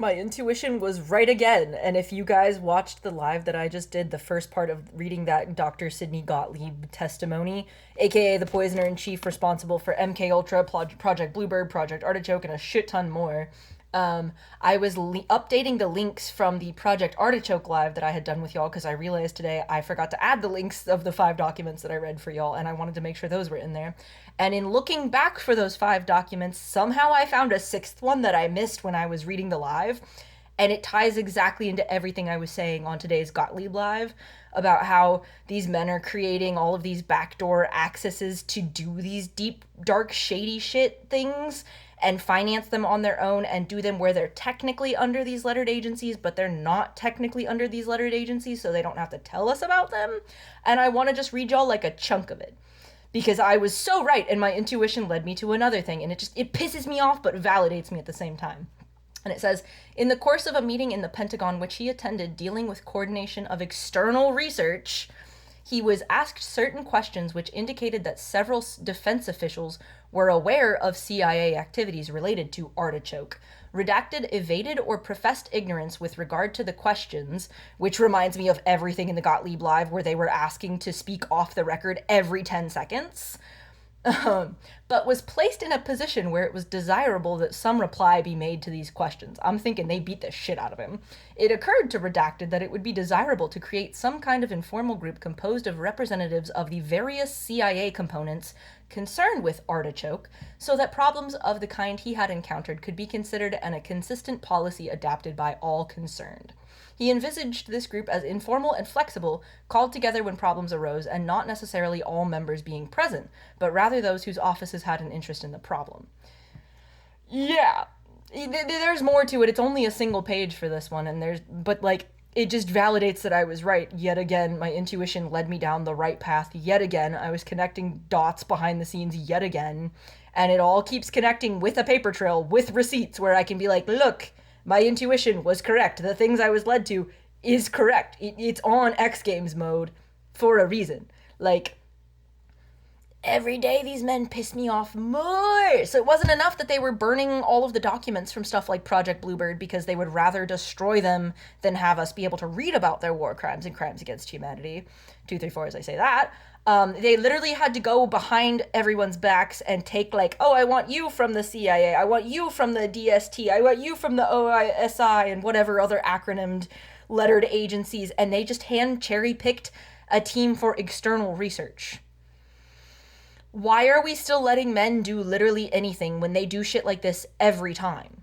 My intuition was right again. And if you guys watched the live that I just did, the first part of reading that Dr. Sidney Gottlieb testimony, aka the poisoner in chief responsible for MK Ultra, Project Bluebird, Project Artichoke, and a shit ton more, I was updating the links from the Project Artichoke live that I had done with y'all because I realized today I forgot to add the links of the 5 documents that I read for y'all, and I wanted to make sure those were in there. And in looking back for those 5 documents, somehow I found a 6th one that I missed when I was reading the live, and it ties exactly into everything I was saying on today's Gottlieb live about how these men are creating all of these backdoor accesses to do these deep, dark, shady shit things and finance them on their own and do them where they're technically under these lettered agencies, but they're not technically under these lettered agencies, so they don't have to tell us about them. And I want to just read y'all like a chunk of it, because I was so right and my intuition led me to another thing, and it pisses me off but validates me at the same time. And it says, in the course of a meeting in the Pentagon which he attended dealing with coordination of external research, he was asked certain questions which indicated that several defense officials were aware of CIA activities related to Artichoke. Redacted evaded or professed ignorance with regard to the questions, which reminds me of everything in the Gottlieb Live where they were asking to speak off the record every 10 seconds. But was placed in a position where it was desirable that some reply be made to these questions. I'm thinking they beat the shit out of him. It occurred to Redacted that it would be desirable to create some kind of informal group composed of representatives of the various CIA components concerned with Artichoke, so that problems of the kind he had encountered could be considered and a consistent policy adapted by all concerned. He envisaged this group as informal and flexible, called together when problems arose, and not necessarily all members being present, but rather those whose offices had an interest in the problem. Yeah, there's more to it. It's only a single page for this one, it just validates that I was right. Yet again, my intuition led me down the right path. Yet again, I was connecting dots behind the scenes yet again, and it all keeps connecting with a paper trail, with receipts, where I can be like, look, my intuition was correct. The things I was led to is correct. It's on X Games mode for a reason. Like, every day these men piss me off more. So it wasn't enough that they were burning all of the documents from stuff like Project Bluebird because they would rather destroy them than have us be able to read about their war crimes and crimes against humanity. 234 as I say that. They literally had to go behind everyone's backs and take oh, I want you from the CIA, I want you from the DST, I want you from the OISI, and whatever other acronymed lettered agencies, and they just hand cherry-picked a team for external research. Why are we still letting men do literally anything when they do shit like this every time?